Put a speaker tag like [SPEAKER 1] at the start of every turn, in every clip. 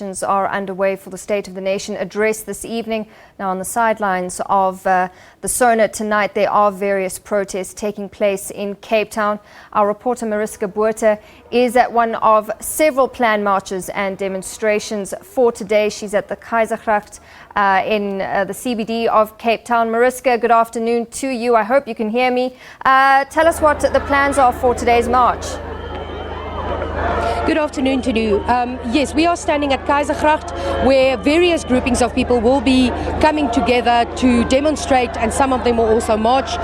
[SPEAKER 1] Are underway for the State of the Nation address this evening. Now, on the sidelines of the SONA tonight, there are various protests taking place in Cape Town. Our reporter Mariska Botha is at one of several planned marches and demonstrations for today. She's at the Kaizergracht in the CBD of Cape Town. Mariska, good afternoon to you. I hope you can hear me. Tell us what the plans are for today's march.
[SPEAKER 2] Good afternoon to you. Yes, we are standing at Kaizergracht, where various groupings of people will be coming together to demonstrate, and some of them will also march.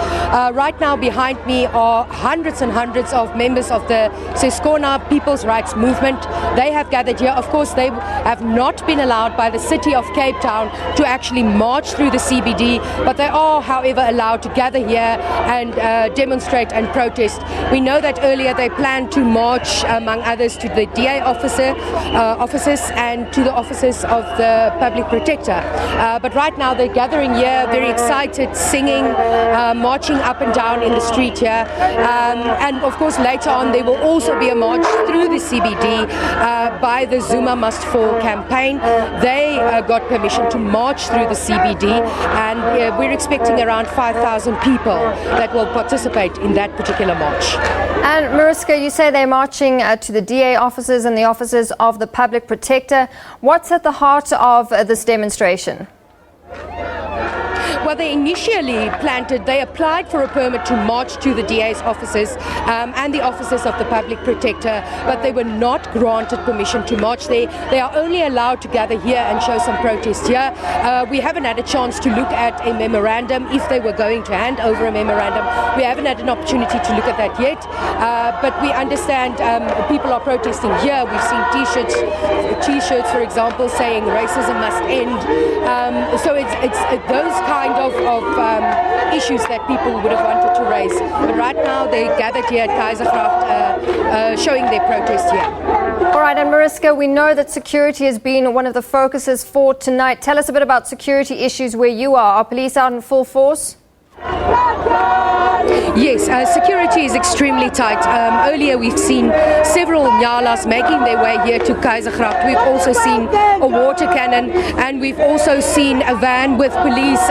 [SPEAKER 2] Right now behind me are hundreds and hundreds of members of the Seskhona People's Rights Movement. They have gathered here. Of course, they have not been allowed by the city of Cape Town to actually march through the CBD, but they are, however, allowed to gather here and demonstrate and protest. We know that earlier they planned to march, among others, to the DA offices and to the offices of the Public Protector. But right now they're gathering here, very excited, singing, marching up and down in the street here. And of course later on there will also be a march through the CBD by the Zuma Must Fall campaign. They got permission to march through the CBD, and we're expecting around 5,000 people that will participate in that particular march.
[SPEAKER 1] And Mariska, you say they're marching to the DA offices and the offices of the Public Protector. What's at the heart of this demonstration?
[SPEAKER 2] Well, they initially they applied for a permit to march to the DA's offices and the offices of the Public Protector, but they were not granted permission to march there. They are only allowed to gather here and show some protest here. We haven't had a chance to look at a memorandum, if they were going to hand over a memorandum. We haven't had an opportunity to look at that yet, but we understand people are protesting here. We've seen T-shirts, for example, saying racism must end. So it's those kind of issues that people would have wanted to raise. But right now they gathered here at Kaizergracht showing their protest here.
[SPEAKER 1] All right, and Mariska, we know that security has been one of the focuses for tonight. Tell us a bit about security issues where you are. Are police out in full force?
[SPEAKER 2] Yes, security is extremely tight. Earlier we've seen several nyalas making their way here to Kaizergracht. We've also seen a water cannon, and we've also seen a van with police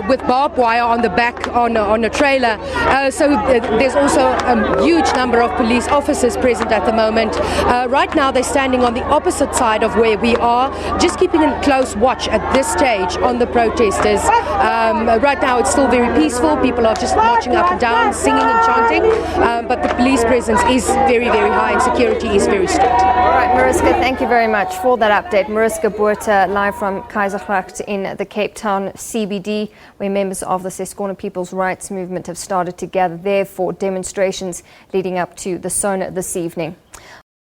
[SPEAKER 2] with barbed wire on the back on a trailer. So there's also a huge number of police officers present at the moment. Right now they're standing on the opposite side of where we are, just keeping a close watch at this stage on the protesters. Right now it's still very peaceful. People are just marching up and down, singing and chanting, but the police presence is very, very high and security is very strict.
[SPEAKER 1] All right, Mariska, thank you very much for that update. Mariska Botha, live from Kaizergracht in the Cape Town CBD, where members of the Seskhona People's Rights Movement have started to gather there for demonstrations leading up to the SONA this evening.